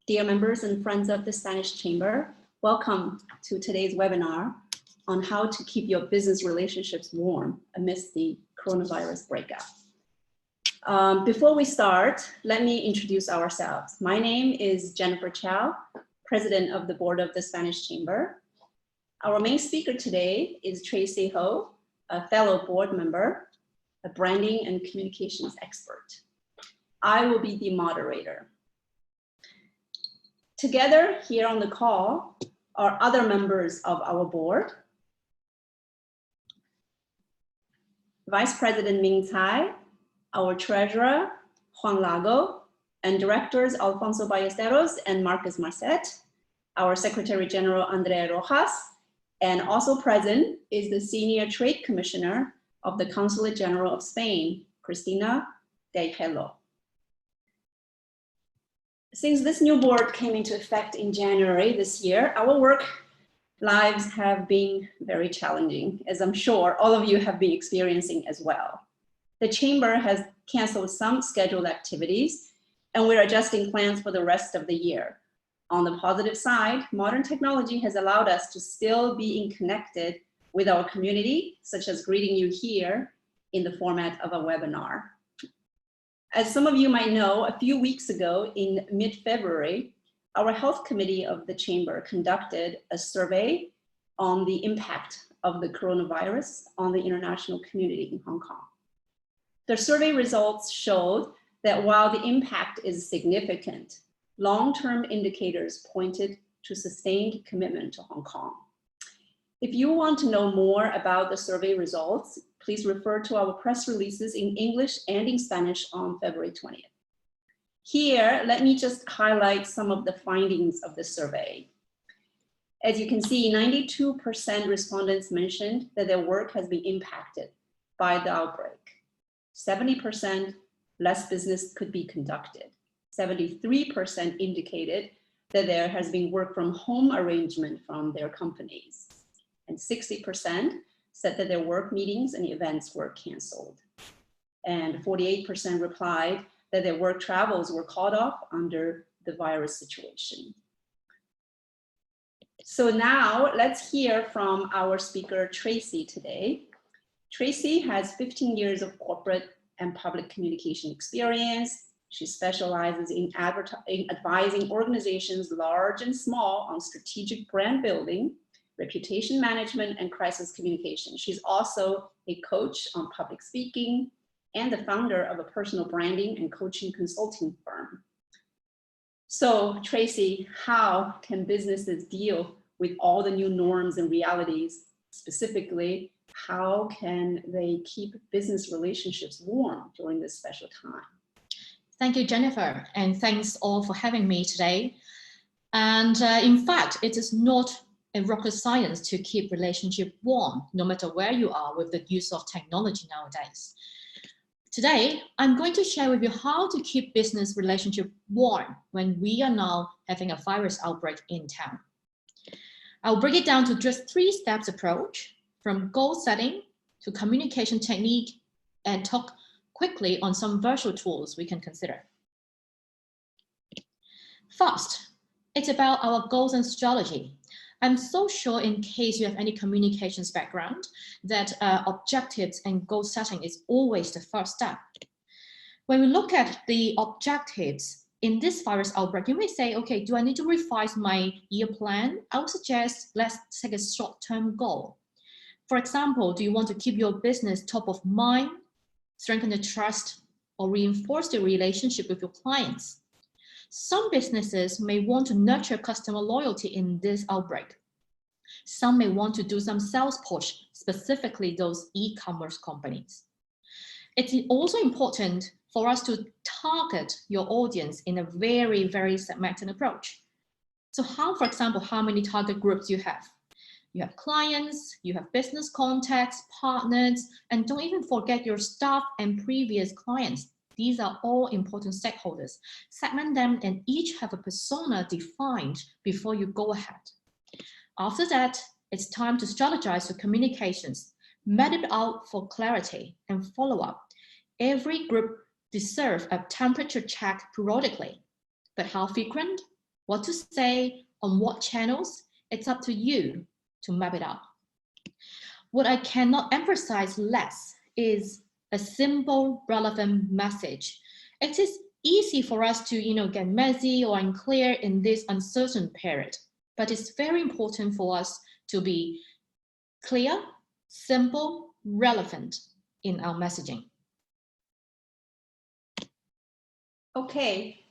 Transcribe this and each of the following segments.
Dear members and friends of the Spanish Chamber, welcome to today's webinar on how to keep your business relationships warm amidst the coronavirus breakout. Before we start, let me introduce ourselves. My name is Jennifer Chow, President of the Board of the Spanish Chamber. Our main speaker today is Tracy Ho, a fellow board member, a branding and communications expert. I will be the moderator. Together here on the call are other members of our board. Vice President Ming Tsai, our treasurer, Juan Lago, and directors Alfonso Ballesteros and Marcus Marcet, our Secretary General Andrea Rojas, and also present is the Senior Trade Commissioner of the Consulate General of Spain, Cristina Gaijelo. Since this new board came into effect in January this year, our work lives have been very challenging, as I'm sure all of you have been experiencing as well. The Chamber has canceled some scheduled activities, and we're adjusting plans for the rest of the year. On the positive side, modern technology has allowed us to still be connected with our community, such as greeting you here in the format of a webinar. As some of you might know, a few weeks ago in mid-February, our health committee of the Chamber conducted a survey on the impact of the coronavirus on the international community in Hong Kong. The survey results showed that while the impact is significant, long-term indicators pointed to sustained commitment to Hong Kong. If you want to know more about the survey results, please refer to our press releases in English and in Spanish on February 20th. Here, let me just highlight some of the findings of the survey. As you can see, 92% respondents mentioned that their work has been impacted by the outbreak. 70% less business could be conducted. 73% indicated that there has been work from home arrangement from their companies. And 60% said that their work meetings and events were canceled. And 48% replied that their work travels were called off under the virus situation. So now let's hear from our speaker, Tracy, today. Tracy has 15 years of corporate and public communication experience. She specializes in advising organizations large and small on strategic brand building, reputation management, and crisis communication. She's also a coach on public speaking and the founder of a personal branding and coaching consulting firm. So Tracy, how can businesses deal with all the new norms and realities? Specifically, how can they keep business relationships warm during this special time? Thank you, Jennifer, and thanks all for having me today. And in fact, it is not a rocket science to keep relationship warm, no matter where you are with the use of technology nowadays. Today, I'm going to share with you how to keep business relationship warm when we are now having a virus outbreak in town. I'll break it down to just 3 steps approach, from goal setting to communication technique, and talk quickly on some virtual tools we can consider. First, it's about our goals and strategy. I'm so sure, in case you have any communications background, that objectives and goal setting is always the first step. When we look at the objectives in this virus outbreak, you may say, okay, do I need to revise my year plan? I would suggest let's take a short-term goal. For example, do you want to keep your business top of mind, strengthen the trust, or reinforce the relationship with your clients? Some businesses may want to nurture customer loyalty in this outbreak. Some may want to do some sales push, specifically those e-commerce companies. It's also important for us to target your audience in a very, very segmented approach. So how, for example, how many target groups you have? You have clients, you have business contacts, partners, and don't even forget your staff and previous clients. These are all important stakeholders. Segment them and each have a persona defined before you go ahead. After that, it's time to strategize your communications, map it out for clarity and follow up. Every group deserves a temperature check periodically, but how frequent? What to say, on what channels, it's up to you to map it out. What I cannot emphasize less is a simple, relevant message. It is easy for us to, get messy or unclear in this uncertain period, but it's very important for us to be clear, simple, relevant in our messaging. Okay,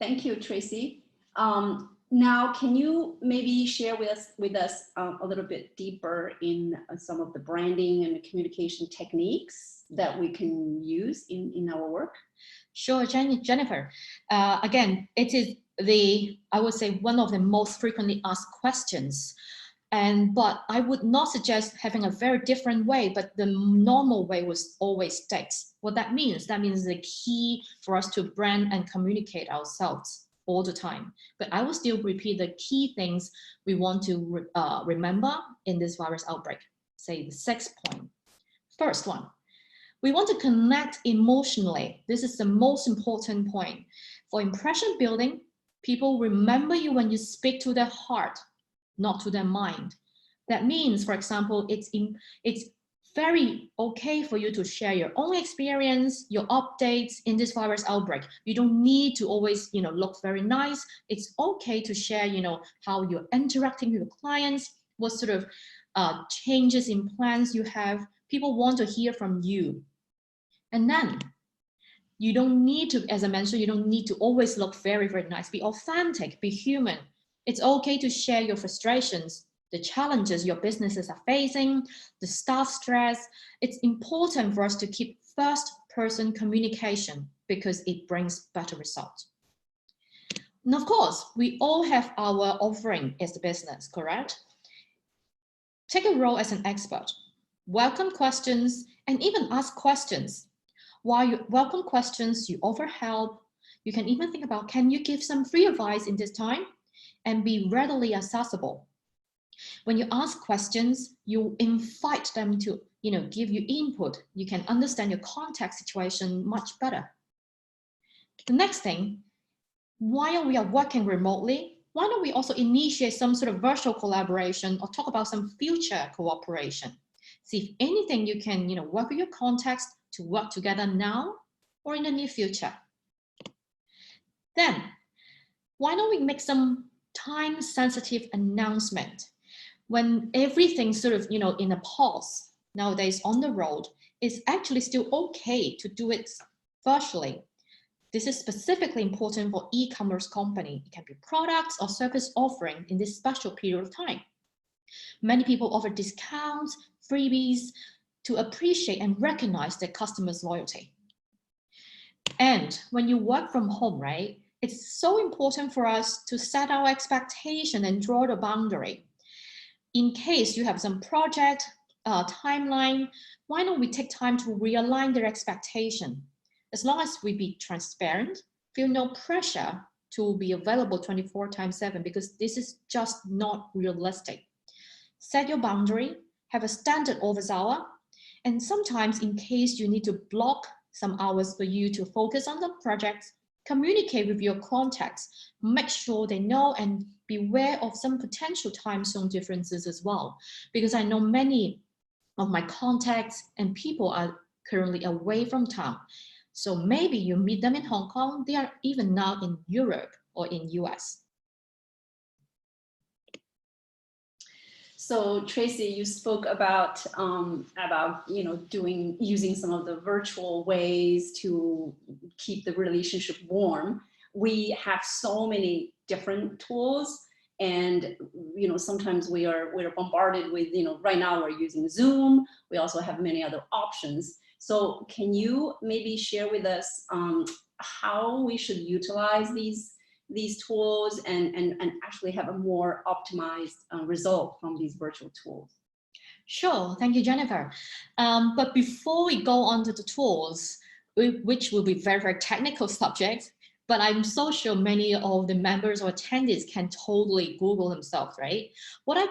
thank you, Tracy. Now, can you maybe share with us a little bit deeper in some of the branding and communication techniques that we can use in our work? Sure, Jennifer. Again, it is I would say, one of the most frequently asked questions. But I would not suggest having a very different way, but the normal way was always sticks. What that means the key for us to brand and communicate ourselves all the time. But I will still repeat the key things we want to remember in this virus outbreak. Say the 6th point. First one, we want to connect emotionally. This is the most important point. For impression building, people remember you when you speak to their heart, not to their mind. That means, for example, it's very okay for you to share your own experience, your updates in this virus outbreak. You don't need to always, look very nice. It's okay to share, how you're interacting with your clients, what sort of changes in plans you have. People want to hear from you. And then you don't need to, as I mentioned, you don't need to always look very, very nice. Be authentic, be human. It's okay to share your frustrations, the challenges your businesses are facing, the staff stress. It's important for us to keep first-person communication because it brings better results. And of course, we all have our offering as the business, correct? Take a role as an expert. Welcome questions and even ask questions. While you welcome questions, you offer help. You can even think about, can you give some free advice in this time? And be readily accessible. When you ask questions, you invite them to, give you input. You can understand your context situation much better. The next thing, while we are working remotely, why don't we also initiate some sort of virtual collaboration or talk about some future cooperation? See if anything you can, work with your contacts to work together now or in the near future. Then, why don't we make some time-sensitive announcement? When everything's sort of, in a pause nowadays on the road, it's actually still okay to do it virtually. This is specifically important for e-commerce company. It can be products or service offering in this special period of time. Many people offer discounts, freebies to appreciate and recognize their customers' loyalty. And when you work from home, right, it's so important for us to set our expectation and draw the boundary. In case you have some project timeline, why don't we take time to realign their expectation? As long as we be transparent, feel no pressure to be available 24/7 because this is just not realistic. Set your boundary, have a standard office hour, and sometimes in case you need to block some hours for you to focus on the projects, communicate with your contacts, make sure they know and beware of some potential time zone differences as well. Because I know many of my contacts and people are currently away from town. So maybe you meet them in Hong Kong, they are even now in Europe or in US. So Tracy, you spoke about using some of the virtual ways to keep the relationship warm. We have so many different tools, and sometimes we're bombarded with right now we're using Zoom. We also have many other options. So can you maybe share with us how we should utilize these tools and actually have a more optimized result from these virtual tools? Sure, thank you, Jennifer. But before we go on to the tools, which will be very, very technical subjects, but I'm so sure many of the members or attendees can totally Google themselves, right? What I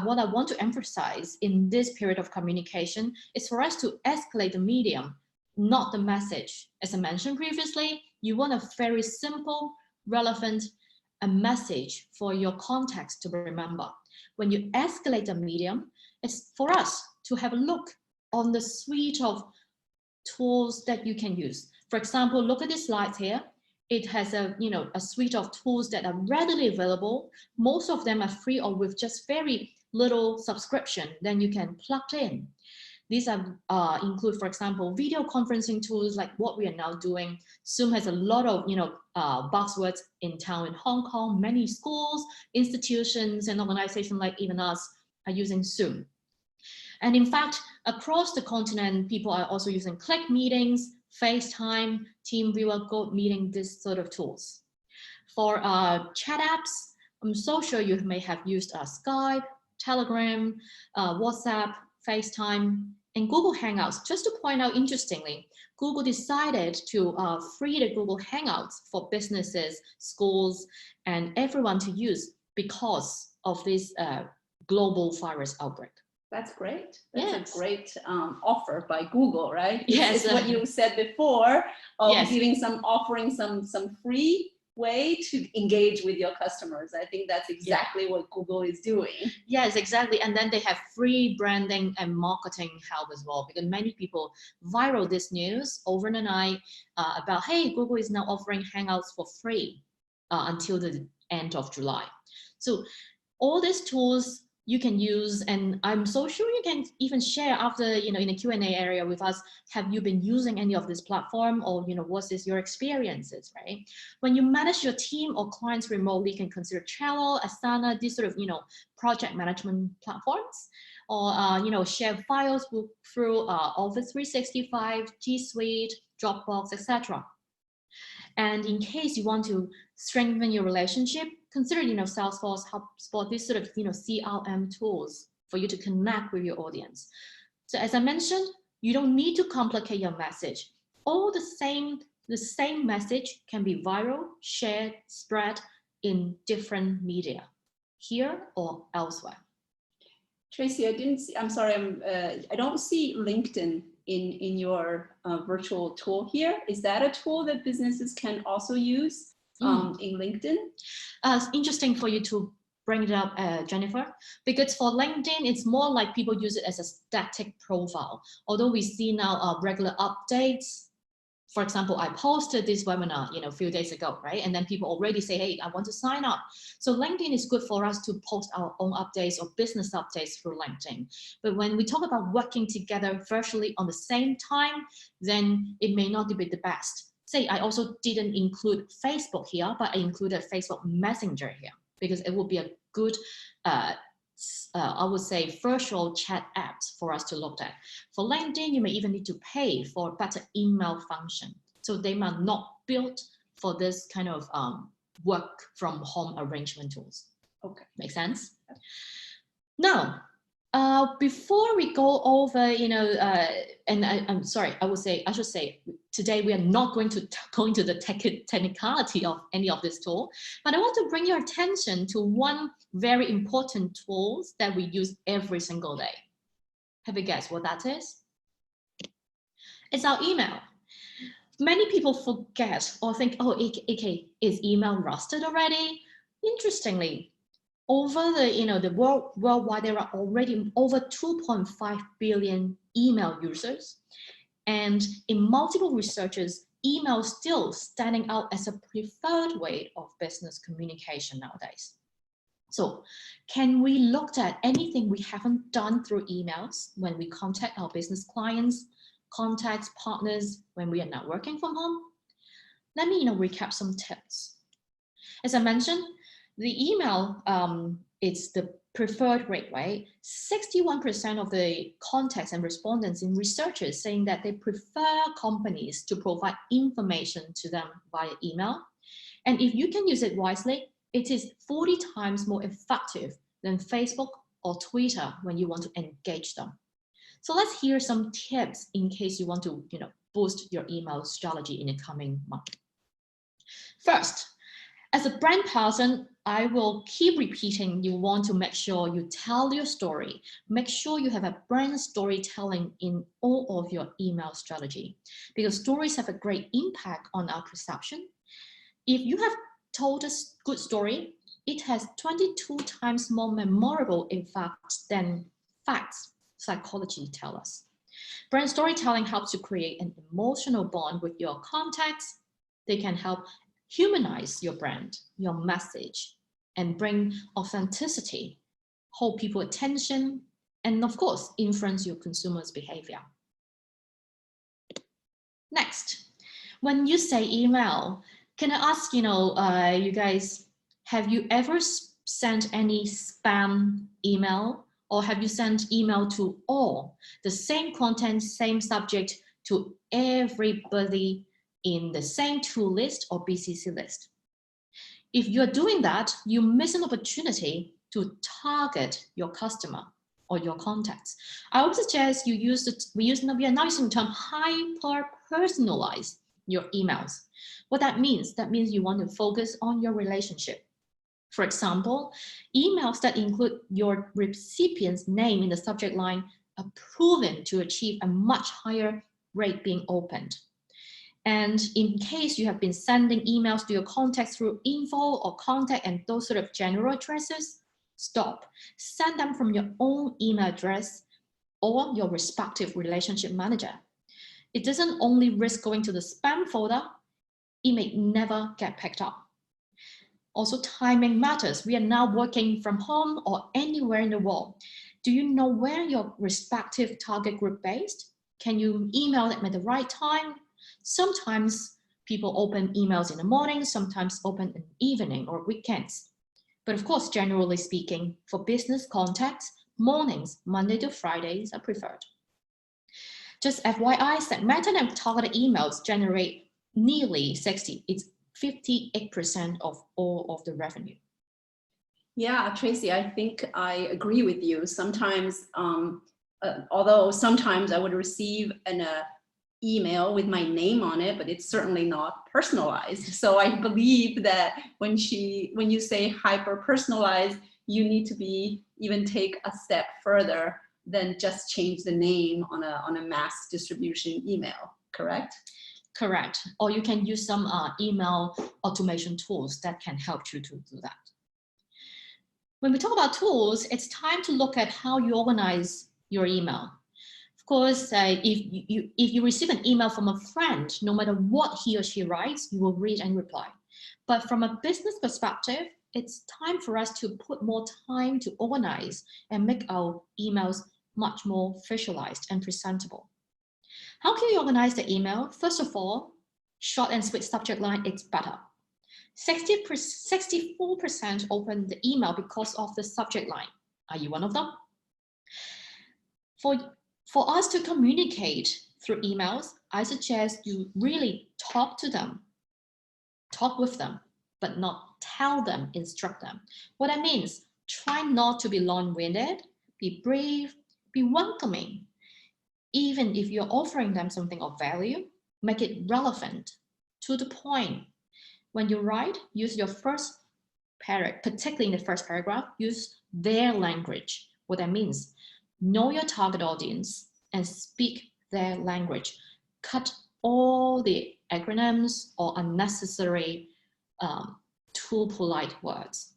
want to emphasize in this period of communication is for us to escalate the medium, not the message. As I mentioned previously, you want a very simple, relevant a message for your contacts to remember. When you escalate a medium, it's for us to have a look on the suite of tools that you can use. For example, look at this slide here. It has a suite of tools that are readily available. Most of them are free or with just very little subscription, then you can plug in. These are include, for example, video conferencing tools like what we are now doing. Zoom has a lot of buzzwords in town in Hong Kong. Many schools, institutions, and organizations like even us are using Zoom. And in fact, across the continent, people are also using Click meetings, FaceTime, TeamViewer, Go Meeting, this sort of tools. For chat apps, I'm so sure you may have used Skype, Telegram, WhatsApp, FaceTime, and Google Hangouts. Just to point out, interestingly, Google decided to free the Google Hangouts for businesses, schools, and everyone to use because of this global virus outbreak. That's great. That's a great offer by Google, right? It's what you said before of offering some free way to engage with your customers. I think that's exactly what Google is doing. Yes, exactly. And then they have free branding and marketing help as well, because many people viral this news overnight about, hey, Google is now offering Hangouts for free until the end of July. So all these tools you can use, and I'm so sure you can even share after, in the Q&A area with us, have you been using any of this platform, or, what is your experiences, right? When you manage your team or clients remotely, you can consider Trello, Asana, these sort of, project management platforms, or, share files through Office 365, G Suite, Dropbox, etc. And in case you want to strengthen your relationship, consider, Salesforce, HubSpot, these sort of, CRM tools for you to connect with your audience. So as I mentioned, you don't need to complicate your message. All the same message can be viral, shared, spread in different media, here or elsewhere. Tracy, I'm sorry, I don't see LinkedIn in your virtual tool here. Is that a tool that businesses can also use in LinkedIn? It's interesting for you to bring it up, Jennifer, because for LinkedIn, it's more like people use it as a static profile. Although we see now regular updates. For example, I posted this webinar, a few days ago, right? And then people already say, hey, I want to sign up. So LinkedIn is good for us to post our own updates or business updates through LinkedIn. But when we talk about working together virtually on the same time, then it may not be the best. Say, I also didn't include Facebook here, but I included Facebook Messenger here because it would be a good, I would say, virtual chat apps for us to look at. For LinkedIn, you may even need to pay for a better email function. So they are not built for this kind of work from home arrangement tools. Okay. Make sense? Now, before we go over, and I'm sorry, I should say, today we are not going to go into the technicality of any of this tool, but I want to bring your attention to one very important tool that we use every single day. Have you guessed what that is? It's our email. Many people forget or think, oh, okay, is email rusted already? Interestingly, over the worldwide, there are already over 2.5 billion email users. And in multiple researches, email is still standing out as a preferred way of business communication nowadays. So can we look at anything we haven't done through emails when we contact our business clients, contacts, partners, when we are not working from home? Let me recap some tips. As I mentioned, the email, it's the preferred rate, right? 61% of the contacts and respondents in researchers saying that they prefer companies to provide information to them via email. And if you can use it wisely, it is 40 times more effective than Facebook or Twitter when you want to engage them. So let's hear some tips in case you want to, boost your email strategy in the coming month. First, as a brand person, I will keep repeating, you want to make sure you tell your story. Make sure you have a brand storytelling in all of your email strategy, because stories have a great impact on our perception. If you have told a good story, it has 22 times more memorable impact than facts, psychology tell us. Brand storytelling helps to create an emotional bond with your contacts. They can help humanize your brand, your message, and bring authenticity, hold people's attention, and of course, influence your consumers' behavior. Next, when you say email, can I ask, you guys, have you ever sent any spam email, or have you sent email to all, the same content, same subject to everybody in the same to list or BCC list? If you're doing that, you miss an opportunity to target your customer or your contacts. I would suggest we are now using the term hyper-personalize your emails. What that means you want to focus on your relationship. For example, emails that include your recipient's name in the subject line are proven to achieve a much higher rate being opened. And in case you have been sending emails to your contacts through info or contact and those sort of general addresses, stop. Send them from your own email address or your respective relationship manager. It doesn't only risk going to the spam folder, it may never get picked up. Also, timing matters. We are now working from home or anywhere in the world. Do you know where your respective target group based? Can you email them at the right time? Sometimes people open emails in the morning, sometimes open in the evening or weekends. But of course, generally speaking, for business contacts, mornings, Monday to Fridays are preferred. Just FYI, segmented and targeted emails generate nearly 58% of all of the revenue. Yeah, Tracy, I think I agree with you. Sometimes, although sometimes I would receive an email with my name on it, but it's certainly not personalized. So I believe that when you say hyper-personalized, you need to even take a step further than just change the name on a mass distribution email, correct? Correct. Or you can use some email automation tools that can help you to do that. When we talk about tools, it's time to look at how you organize your email. Of course, if you receive an email from a friend, no matter what he or she writes, you will read and reply. But from a business perspective, it's time for us to put more time to organize and make our emails much more visualized and presentable. How can you organize the email? First of all, short and sweet subject line, it's better. 64% open the email because of the subject line. Are you one of them? For us to communicate through emails, I suggest you really talk to them, talk with them, but not tell them, instruct them. What that means, try not to be long-winded, be brief, be welcoming. Even if you're offering them something of value, make it relevant, to the point. When you write, use your first paragraph, particularly in the first paragraph, use their language. What that means, know your target audience and speak their language. Cut all the acronyms or unnecessary too polite words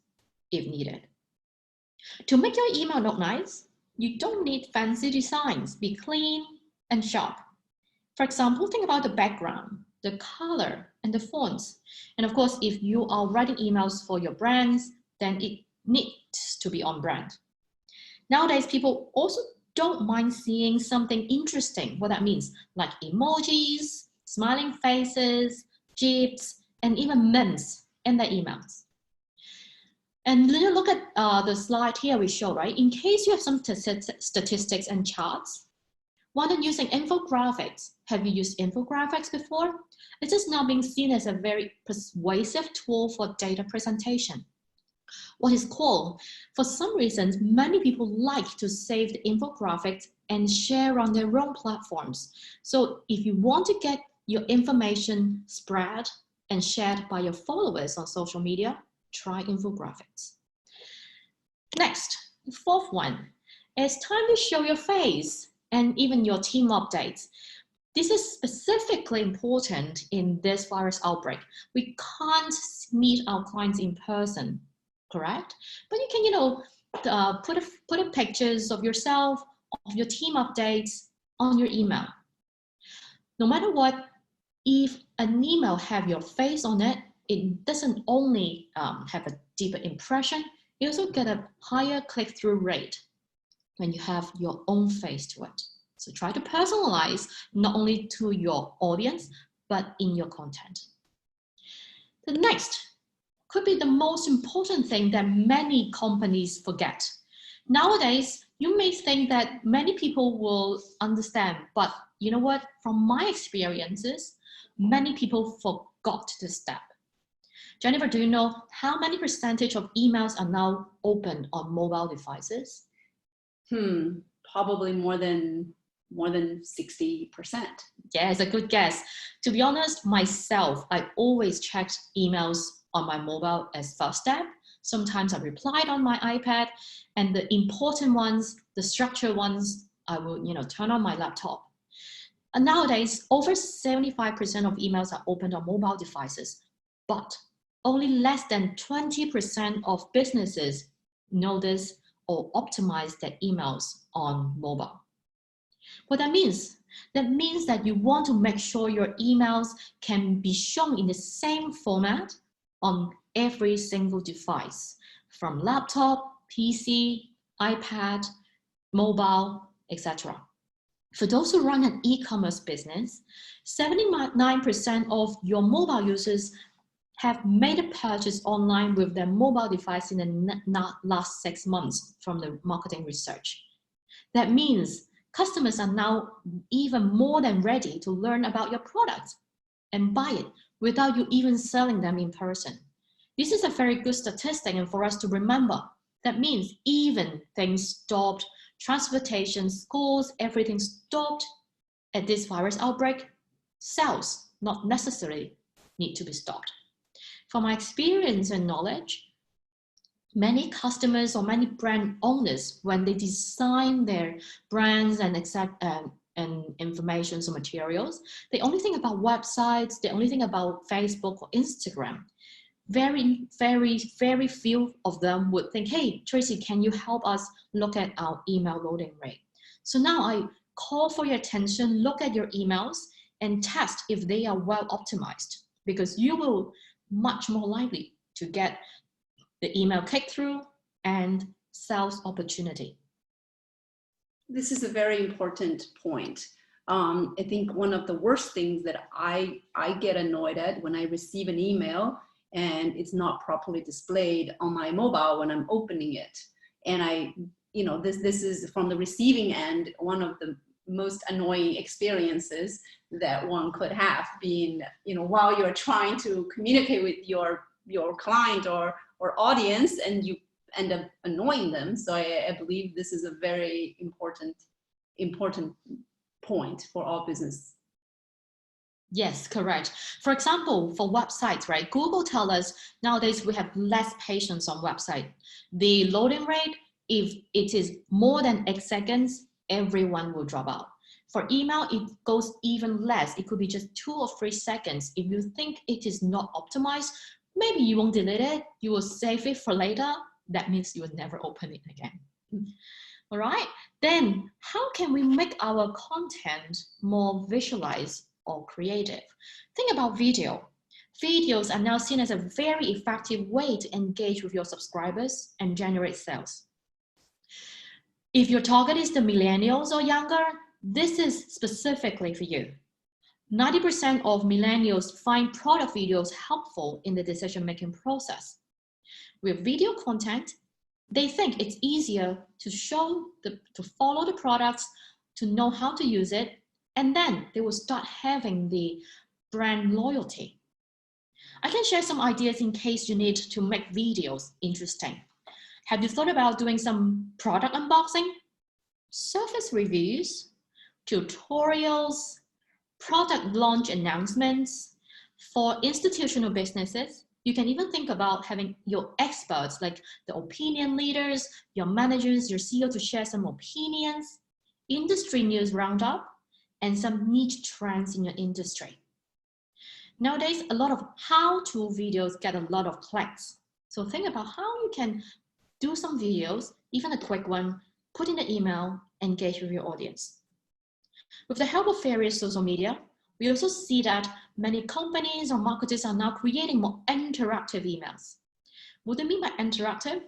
if needed. To make your email look nice, you don't need fancy designs. Be clean and sharp. For example, think about the background, the color, and the fonts. And of course, if you are writing emails for your brands, then it needs to be on brand. Nowadays, people also don't mind seeing something interesting. What that means, like emojis, smiling faces, GIFs, and even memes in their emails. And look at the slide here we show, right? In case you have some statistics and charts, one than using infographics. Have you used infographics before? It is now being seen as a very persuasive tool for data presentation. What is cool? For some reasons, many people like to save the infographics and share on their own platforms. So if you want to get your information spread and shared by your followers on social media, try infographics. Next, the fourth one, it's time to show your face and even your team updates. This is specifically important in this virus outbreak. We can't meet our clients in person, correct? But you can, put up pictures of yourself, of your team updates on your email. No matter what, if an email have your face on it, it doesn't only have a deeper impression, you also get a higher click-through rate when you have your own face to it. So try to personalize not only to your audience, but in your content. The next could be the most important thing that many companies forget. Nowadays, you may think that many people will understand, but you know what? From my experiences, many people forgot this step. Jennifer, do you know how many percentage of emails are now open on mobile devices? Probably more than 60%. Yeah, it's a good guess. To be honest, myself, I always checked emails on my mobile as first step. Sometimes I replied on my iPad, and the important ones, the structured ones, I will turn on my laptop. And nowadays, over 75% of emails are opened on mobile devices, but only less than 20% of businesses know this or optimize their emails on mobile. What that means? That means that you want to make sure your emails can be shown in the same format on every single device, from laptop, PC, iPad, mobile, etc. For those who run an e-commerce business, 79% of your mobile users have made a purchase online with their mobile device in the last 6 months from the marketing research. That means customers are now even more than ready to learn about your product and buy it without you even selling them in person. This is a very good statistic, and for us to remember, that means even things stopped, transportation, schools, everything stopped at this virus outbreak, sales not necessarily need to be stopped. From my experience and knowledge, many customers or many brand owners, when they design their brands and information or materials, they only think about websites, they only think about Facebook or Instagram. Very, very, very few of them would think, hey, Tracy, can you help us look at our email loading rate? So now I call for your attention, look at your emails and test if they are well optimized, because you will much more likely to get the email click-through and sales opportunity. This is a very important point. I think one of the worst things that I get annoyed at when I receive an email and it's not properly displayed on my mobile when I'm opening it. And this is from the receiving end, one of the most annoying experiences that one could have, being, while you're trying to communicate with your client or audience, and you end up annoying them. So I believe this is a very important point for all business. Yes, correct. For example, for websites, right? Google tells us nowadays we have less patience on website. The loading rate, if it is more than 8 seconds, everyone will drop out. For email, it goes even less. It could be just 2 or 3 seconds. If you think it is not optimized, maybe you won't delete it. You will save it for later. That means you will never open it again. All right. Then how can we make our content more visualized or creative? Think about video. Videos are now seen as a very effective way to engage with your subscribers and generate sales. If your target is the millennials or younger, this is specifically for you. 90% of millennials find product videos helpful in the decision-making process. With video content, they think it's easier to follow the products, to know how to use it, and then they will start having the brand loyalty. I can share some ideas in case you need to make videos interesting. Have you thought about doing some product unboxing, service reviews, tutorials, product launch announcements? For institutional businesses, you can even think about having your experts, like the opinion leaders, your managers, your CEO, to share some opinions, industry news roundup, and some niche trends in your industry. Nowadays, a lot of how-to videos get a lot of clicks. So think about how you can do some videos, even a quick one, put in the email, engage with your audience. With the help of various social media, we also see that many companies or marketers are now creating more interactive emails. What do I mean by interactive?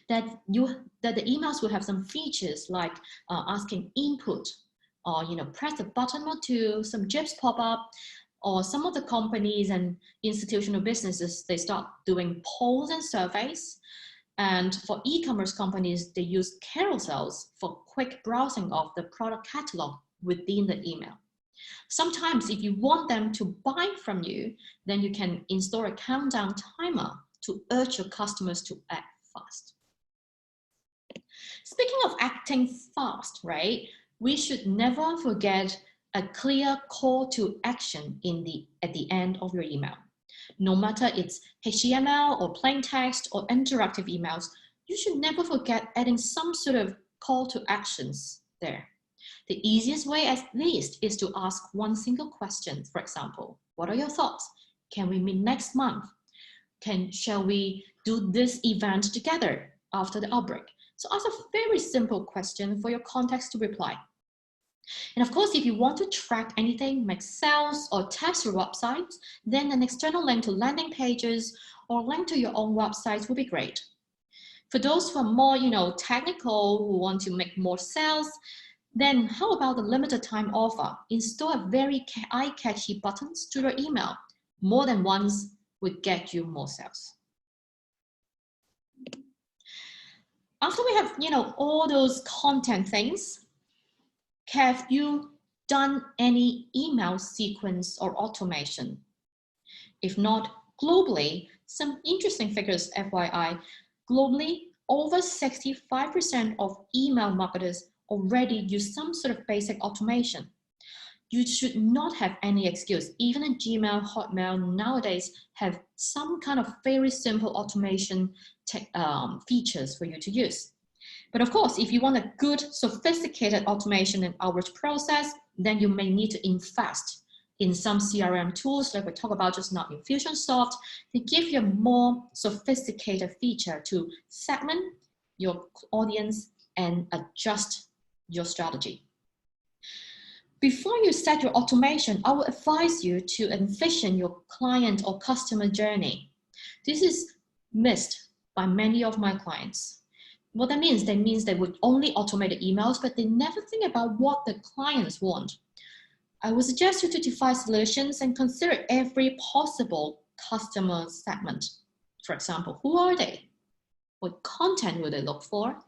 That the emails will have some features like asking input, or press a button or two, some GIFs pop up, or some of the companies and institutional businesses, they start doing polls and surveys. And for e-commerce companies, they use carousels for quick browsing of the product catalog within the email. Sometimes if you want them to buy from you, then you can install a countdown timer to urge your customers to act fast. Speaking of acting fast, right? We should never forget a clear call to action at the end of your email. No matter it's HTML or plain text or interactive emails, you should never forget adding some sort of call to actions there. The easiest way at least is to ask one single question. For example, what are your thoughts? Can we meet next month? Shall we do this event together after the outbreak? So ask a very simple question for your contacts to reply. And of course, if you want to track anything, make sales or test your websites, then an external link to landing pages or link to your own websites would be great. For those who are more, technical, who want to make more sales, then how about the limited time offer? Install a very eye-catchy buttons to your email. More than once would get you more sales. After we have, all those content things, have you done any email sequence or automation? If not, globally, some interesting figures, FYI, globally, over 65% of email marketers already use some sort of basic automation. You should not have any excuse. Even in Gmail, Hotmail nowadays have some kind of very simple automation features for you to use. But of course, if you want a good, sophisticated automation and outreach process, then you may need to invest in some CRM tools like we talked about just now, Infusionsoft, to give you a more sophisticated feature to segment your audience and adjust your strategy. Before you set your automation, I would advise you to envision your client or customer journey. This is missed by many of my clients. What that means they would only automate the emails, but they never think about what the clients want. I would suggest you to define solutions and consider every possible customer segment. For example, who are they? What content will they look for?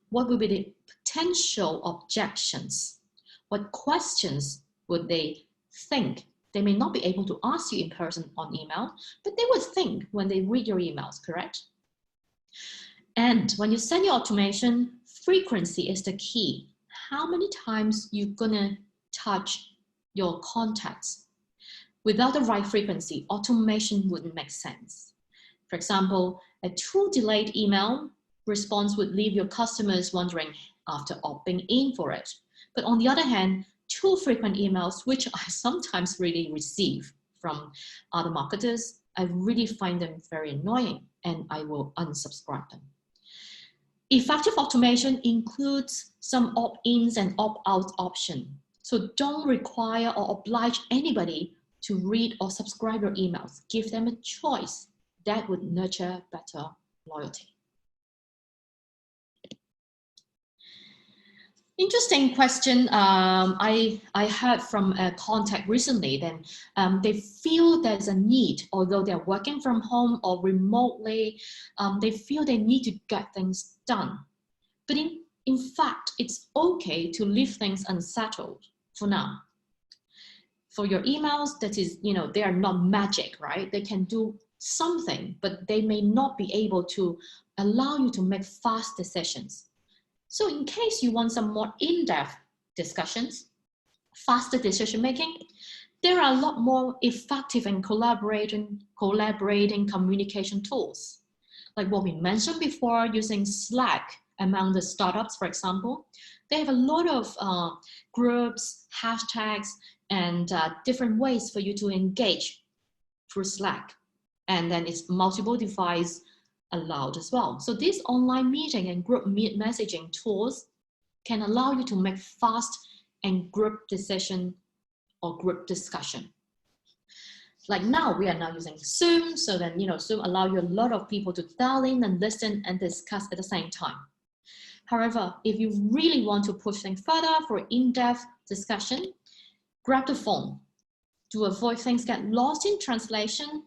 What will be the potential objections? What questions would they think? They may not be able to ask you in person on email, but they would think when they read your emails, correct? And when you send your automation, frequency is the key. How many times you're gonna touch your contacts? Without the right frequency, automation wouldn't make sense. For example, a too delayed email response would leave your customers wondering after opting in for it. But on the other hand, too frequent emails, which I sometimes really receive from other marketers, I really find them very annoying and I will unsubscribe them. Effective automation includes some opt-ins and opt-out option. So don't require or oblige anybody to read or subscribe your emails. Give them a choice. That would nurture better loyalty. Interesting question. I heard from a contact recently. Then they feel there's a need, although they're working from home or remotely, they feel they need to get things done. But in fact, it's okay to leave things unsettled for now. For your emails, that is, they are not magic, right? They can do something, but they may not be able to allow you to make fast decisions. So in case you want some more in-depth discussions, faster decision-making, there are a lot more effective and collaborating communication tools. Like what we mentioned before, using Slack among the startups, for example, they have a lot of groups, hashtags, and different ways for you to engage through Slack. And then it's multiple devices allowed as well. So these online meeting and group messaging tools can allow you to make fast and group decision or group discussion. Like now, we are now using Zoom, so then, Zoom allow you a lot of people to dial in and listen and discuss at the same time. However, if you really want to push things further for in-depth discussion, grab the phone. To avoid things get lost in translation,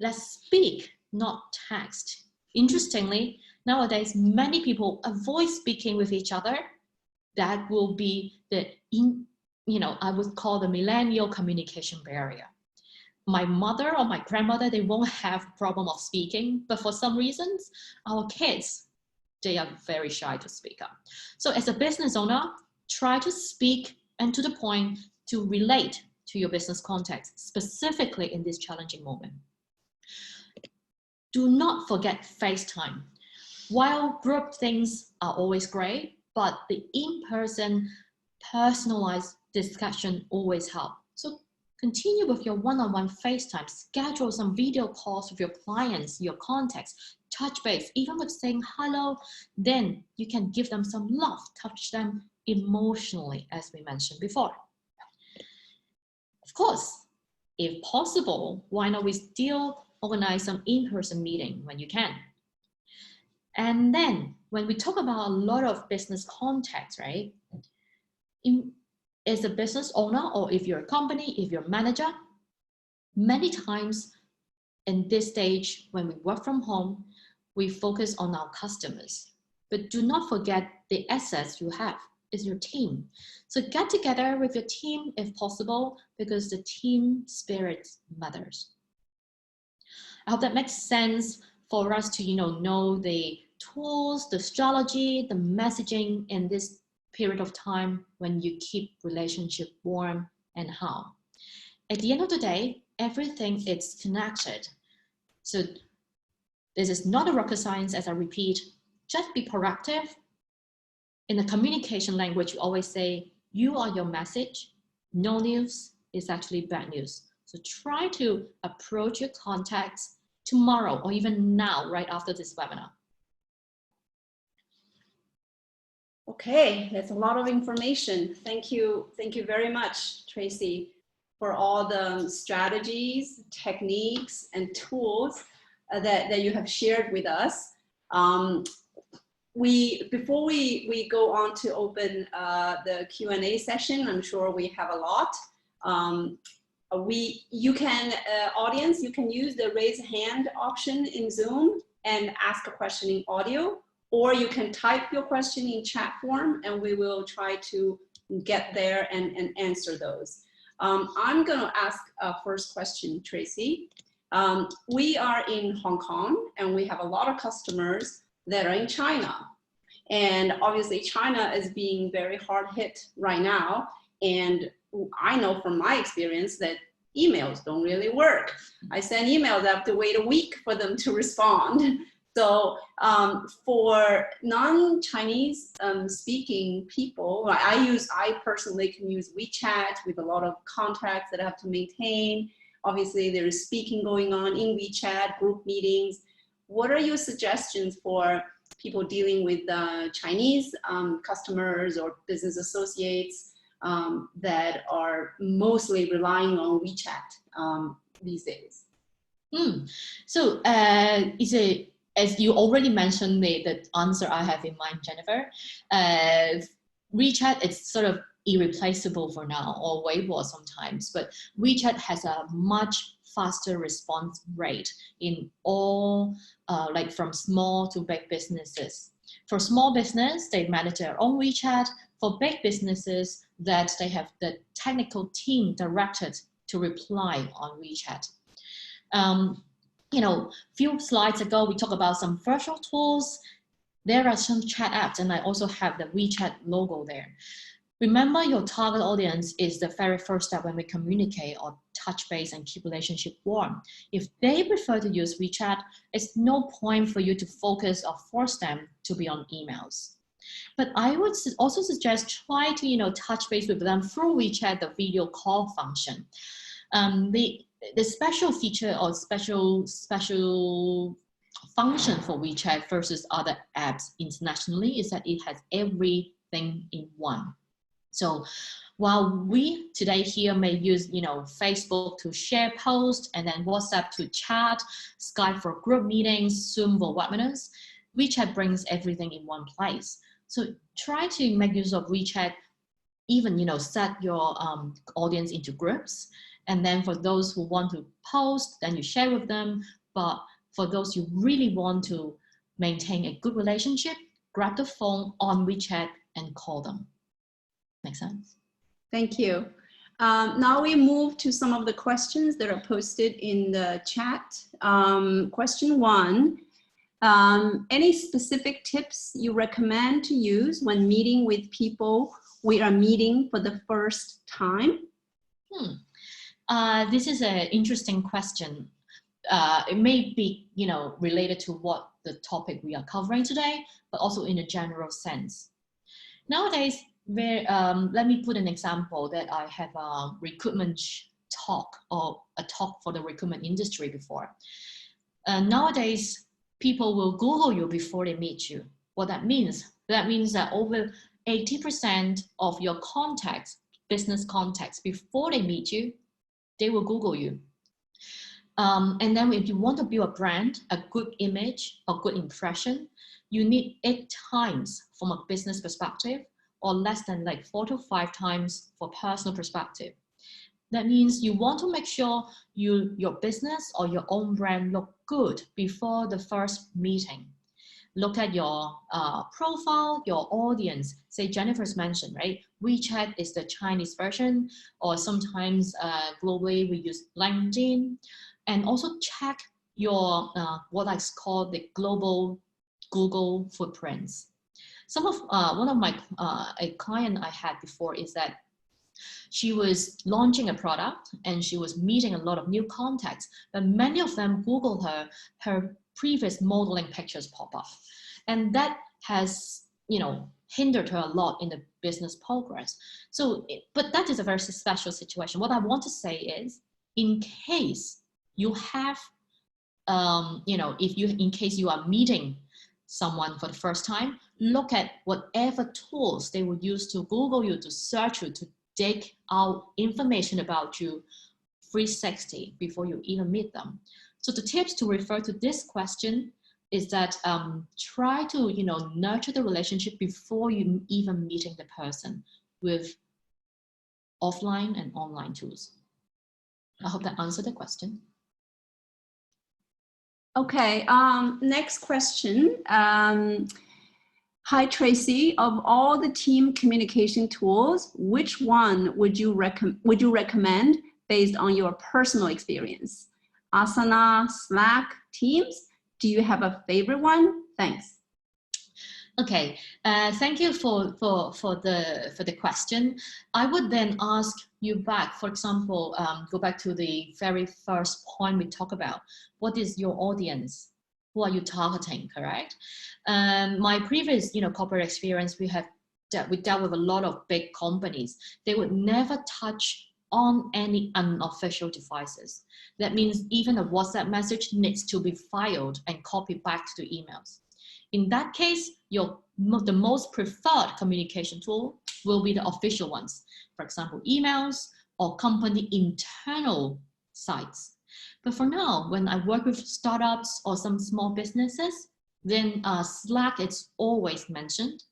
let's speak, not text. Interestingly, nowadays, many people avoid speaking with each other. That will be I would call the millennial communication barrier. My mother or my grandmother, they won't have a problem of speaking, but for some reasons, our kids, they are very shy to speak up. So as a business owner, try to speak and to the point to relate to your business context, specifically in this challenging moment. Do not forget FaceTime. While group things are always great, but the in-person personalized discussion always help. So continue with your one-on-one FaceTime, schedule some video calls with your clients, your contacts, touch base, even with saying hello, then you can give them some love, touch them emotionally, as we mentioned before. Of course, if possible, why not we still organize some in-person meeting when you can? And then when we talk about a lot of business contacts, right? As a business owner, or if you're a company, if you're a manager, many times in this stage, when we work from home, we focus on our customers. But do not forget the assets you have is your team. So get together with your team if possible, because the team spirit matters. I hope that makes sense for us to know the tools, the strategy, the messaging in this period of time when you keep relationship warm and how. At the end of the day, everything is connected. So this is not a rocket science, as I repeat, just be proactive. In the communication language, we always say, you are your message. No news is actually bad news. So try to approach your contacts tomorrow or even now, right after this webinar. Okay, that's a lot of information. Thank you very much, Tracy, for all the strategies, techniques, and tools that you have shared with us. Before we go on to open the Q&A session, I'm sure we have a lot. Audience, you can use the raise hand option in Zoom and ask a question in audio, or you can type your question in chat form and we will try to get there and answer those. I'm gonna ask a first question, Tracy. We are in Hong Kong and we have a lot of customers that are in China. And obviously China is being very hard hit right now. And I know from my experience that emails don't really work. I send emails, I have to wait a week for them to respond. So for non-Chinese speaking people, I personally can use WeChat with a lot of contacts that I have to maintain. Obviously there is speaking going on in WeChat, group meetings. What are your suggestions for people dealing with Chinese customers or business associates that are mostly relying on WeChat these days? So as you already mentioned, the answer I have in mind, Jennifer, WeChat is sort of irreplaceable for now, or Weibo sometimes, but WeChat has a much faster response rate in all, like from small to big businesses. For small business, they manage their own WeChat. For big businesses, that they have the technical team directed to reply on WeChat. Few slides ago, we talked about some virtual tools. There are some chat apps, and I also have the WeChat logo there. Remember, your target audience is the very first step when we communicate or touch base and keep relationship warm. If they prefer to use WeChat, it's no point for you to focus or force them to be on emails. But I would also suggest try to, touch base with them through WeChat, the video call function. The special feature or special function for WeChat versus other apps internationally is that it has everything in one. So while we today here may use, Facebook to share posts and then WhatsApp to chat, Skype for group meetings, Zoom for webinars, WeChat brings everything in one place. So try to make use of WeChat, even, set your audience into groups. And then for those who want to post, then you share with them. But for those you really want to maintain a good relationship, grab the phone on WeChat and call them. Make sense? Thank you. Now we move to some of the questions that are posted in the chat. Question 1, any specific tips you recommend to use when meeting with people we are meeting for the first time? This is an interesting question. It may be, related to what the topic we are covering today, but also in a general sense. Nowadays, let me put an example that I have a recruitment talk or a talk for the recruitment industry before. Nowadays, people will Google you before they meet you. What that means? That means that over 80% of your contacts, business contacts, before they meet you, they will Google you. And then if you want to build a brand, a good image, a good impression, you need 8 times from a business perspective, or less than like 4 to 5 times for personal perspective. That means you want to make sure your business or your own brand look good before the first meeting. Look at your profile, your audience. Say Jennifer's mentioned, right? WeChat is the Chinese version, or sometimes globally we use LinkedIn. And also check your, what I call the global Google footprints. One of my, a client I had before is that she was launching a product and she was meeting a lot of new contacts, but many of them Googled her previous modeling pictures pop up. And that has, hindered her a lot in the business progress. So, but that is a very special situation. What I want to say is, in case you have, in case you are meeting someone for the first time, look at whatever tools they would use to Google you, to search you, to dig out information about you 360 before you even meet them. So the tips to refer to this question is that try to nurture the relationship before you even meeting the person with offline and online tools. I hope that answered the question. Okay, next question. Hi, Tracy. Of all the team communication tools, which one would you recommend based on your personal experience? Asana, Slack, Teams? Do you have a favorite one? Thanks. Okay, thank you for the question. I would then ask you back, for example, go back to the very first point we talked about. What is your audience? Who are you targeting, correct? My previous, corporate experience, we dealt with a lot of big companies. They would never touch on any unofficial devices. That means even a WhatsApp message needs to be filed and copied back to the emails. In that case, the most preferred communication tool will be the official ones. For example, emails or company internal sites. But for now, when I work with startups or some small businesses, then Slack is always mentioned,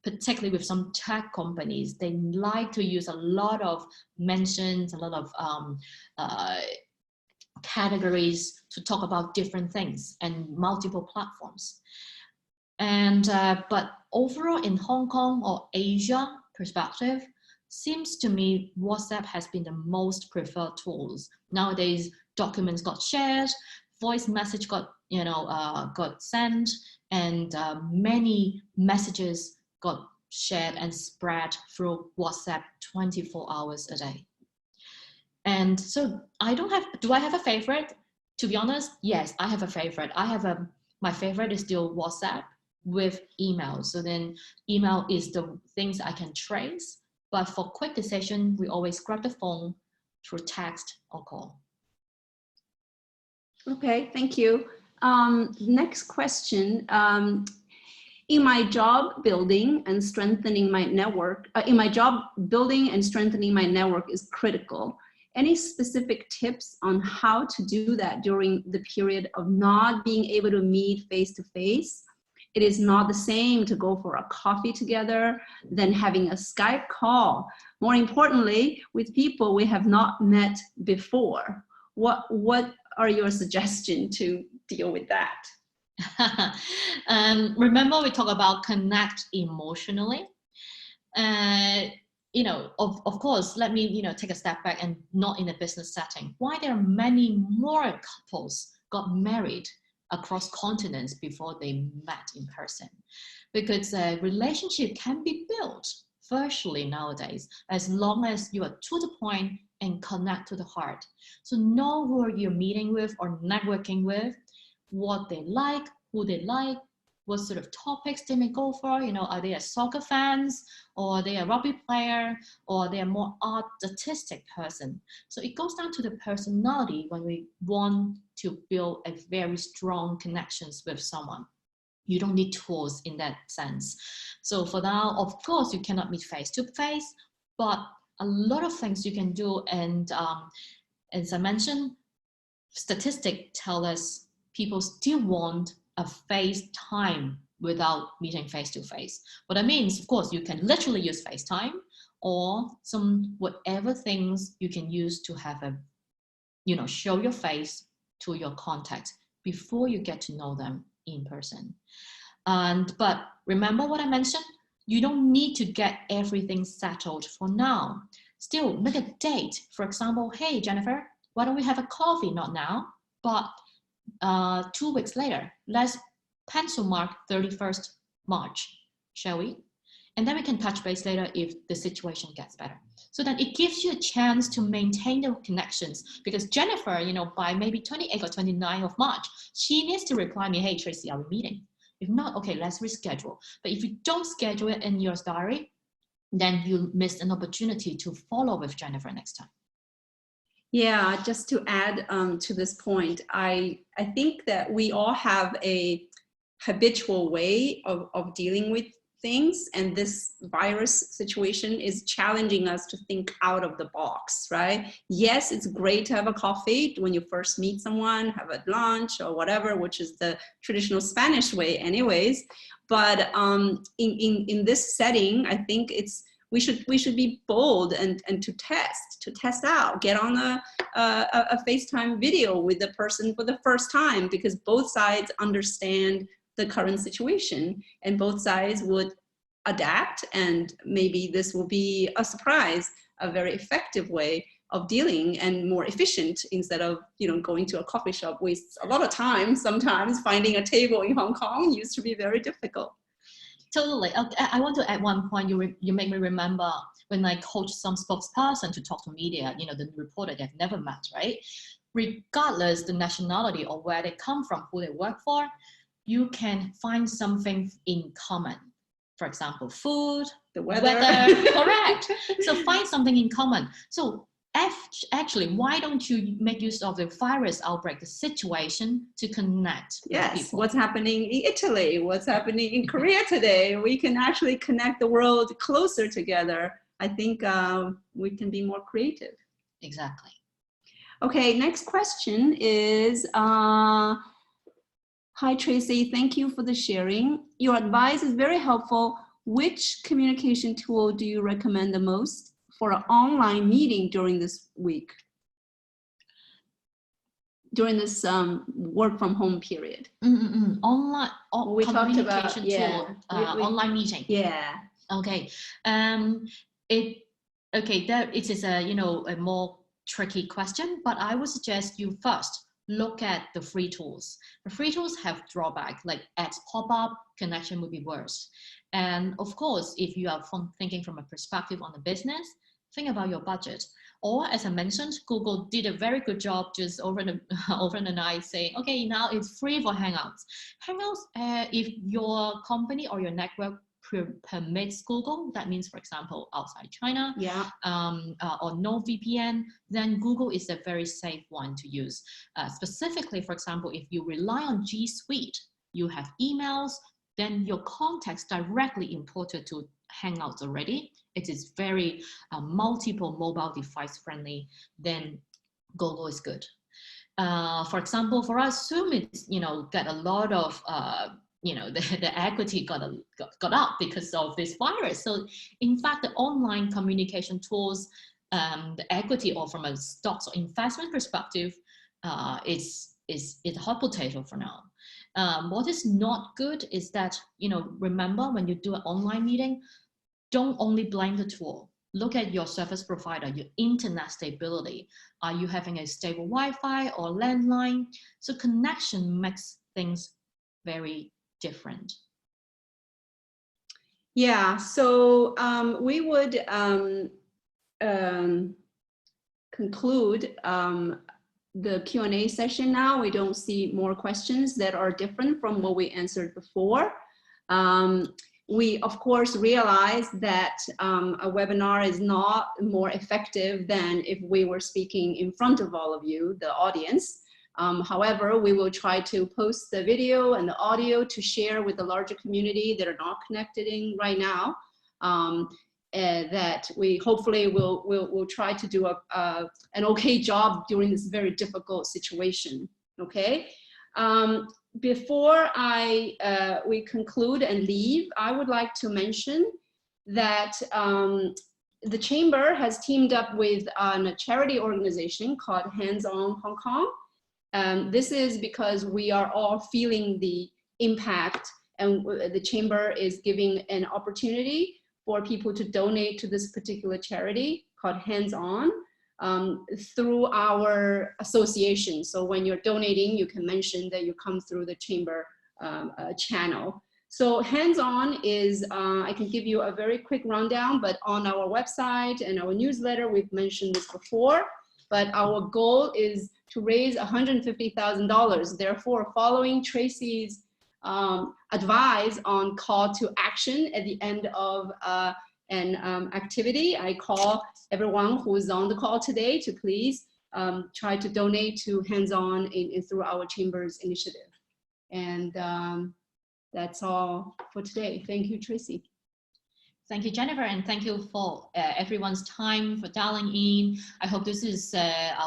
particularly with some tech companies. They like to use a lot of mentions, a lot of categories to talk about different things and multiple platforms. And but overall in Hong Kong or Asia perspective, seems to me WhatsApp has been the most preferred tools. Nowadays, documents got shared, voice message got got sent, and many messages got shared and spread through WhatsApp 24 hours a day. And so do I have a favorite? To be honest, yes, I have a favorite. My favorite is still WhatsApp with email. So then email is the things I can trace, but for quick decision, we always grab the phone through text or call. Okay, thank you. Next question. In my job building and strengthening my network, is critical. Any specific tips on how to do that during the period of not being able to meet face-to-face? It is not the same to go for a coffee together than having a Skype call. More importantly, with people we have not met before. What are your suggestions to deal with that? Remember we talk about connect emotionally. Of course, let me take a step back and not in a business setting. Why there are many more couples got married across continents before they met in person? Because a relationship can be built virtually nowadays, as long as you are to the point and connect to the heart. So know who you're meeting with or networking with, what they like, who they like, what sort of topics they may go for. Are they a soccer fans, or are they a rugby player, or they are more artistic person? So it goes down to the personality when we want to build a very strong connections with someone. You don't need tools in that sense. So for now, of course, you cannot meet face to face, but a lot of things you can do. And as I mentioned, statistics tell us people still want a FaceTime without meeting face-to-face. What that means, of course, you can literally use FaceTime or whatever things you can use to have show your face to your contact before you get to know them in person. But remember what I mentioned? You don't need to get everything settled for now. Still, make a date. For example, hey, Jennifer, why don't we have a coffee? Not now, but 2 weeks later. Let's pencil mark 31st March, shall we? And then we can touch base later if the situation gets better. So then it gives you a chance to maintain the connections, because Jennifer, by maybe 28th or 29th of March, she needs to reply me, hey, Tracy, are we meeting? If not, okay, let's reschedule. But if you don't schedule it in your diary, then you missed an opportunity to follow with Jennifer next time. Yeah, just to add to this point, I think that we all have a habitual way of dealing with things, and this virus situation is challenging us to think out of the box, right? Yes, it's great to have a coffee when you first meet someone, have a lunch or whatever, which is the traditional Spanish way anyways. But in this setting, I think we should be bold and to test out, get on a FaceTime video with the person for the first time, because both sides understand the current situation and both sides would adapt, and maybe this will be a surprise, a very effective way of dealing and more efficient, instead of going to a coffee shop wastes a lot of time. Sometimes finding a table in Hong Kong used to be very difficult. Totally. I want to add one point. You make me remember when I coach some spokesperson to talk to media, the reporter they've never met, right? Regardless the nationality or where they come from, who they work for, you can find something in common. For example, food, the weather. Correct. So find something in common. So actually, why don't you make use of the virus outbreak, the situation, to connect with people? What's happening in Italy, what's happening in Korea today. We can actually connect the world closer together. I think we can be more creative. Exactly. Okay, next question is, hi Tracy, thank you for the sharing. Your advice is very helpful. Which communication tool do you recommend the most for an online meeting during this week? During this work from home period? Online we communication tool, online meeting. Yeah. Okay. It is a a more tricky question, but I would suggest you first look at the free tools. The free tools have drawback, like ads pop up, connection would be worse. And of course, if you are thinking from a perspective on the business, think about your budget. Or as I mentioned, Google did a very good job just over the night saying, okay, now it's free for Hangouts. Hangouts, if your company or your network permits Google, that means, for example, outside China, or no VPN, then Google is a very safe one to use. Specifically, for example, if you rely on G Suite, you have emails, then your contacts directly imported to Hangouts already. It is very multiple mobile device friendly, then Google is good. For example, for us, Zoom, it's, got a lot of, the equity got up because of this virus. So in fact, the online communication tools, the equity, or from a stocks or investment perspective, is a hot potato for now. What is not good is that, remember, when you do an online meeting, don't only blame the tool. Look at your service provider, your internet stability. Are you having a stable Wi-Fi or landline? So connection makes things very different. Yeah, so we would conclude the Q&A session now. We don't see more questions that are different from what we answered before. We, of course, realize that a webinar is not more effective than if we were speaking in front of all of you, the audience. However, we will try to post the video and the audio to share with the larger community that are not connected in right now. That we hopefully will try to do an okay job during this very difficult situation. Okay. Before we conclude and leave, I would like to mention that the Chamber has teamed up with a charity organization called Hands On Hong Kong. This is because we are all feeling the impact, and the Chamber is giving an opportunity for people to donate to this particular charity called Hands On through our association. So when you're donating, you can mention that you come through the Chamber channel. So Hands On is, I can give you a very quick rundown, but on our website and our newsletter, we've mentioned this before, but our goal is to raise $150,000. Therefore, following Tracy's advice on call to action at the end of an activity, I call everyone who is on the call today to please try to donate to Hands On through our Chamber's initiative. And that's all for today. Thank you, Tracy. Thank you, Jennifer, and thank you for everyone's time for dialing in. I hope this is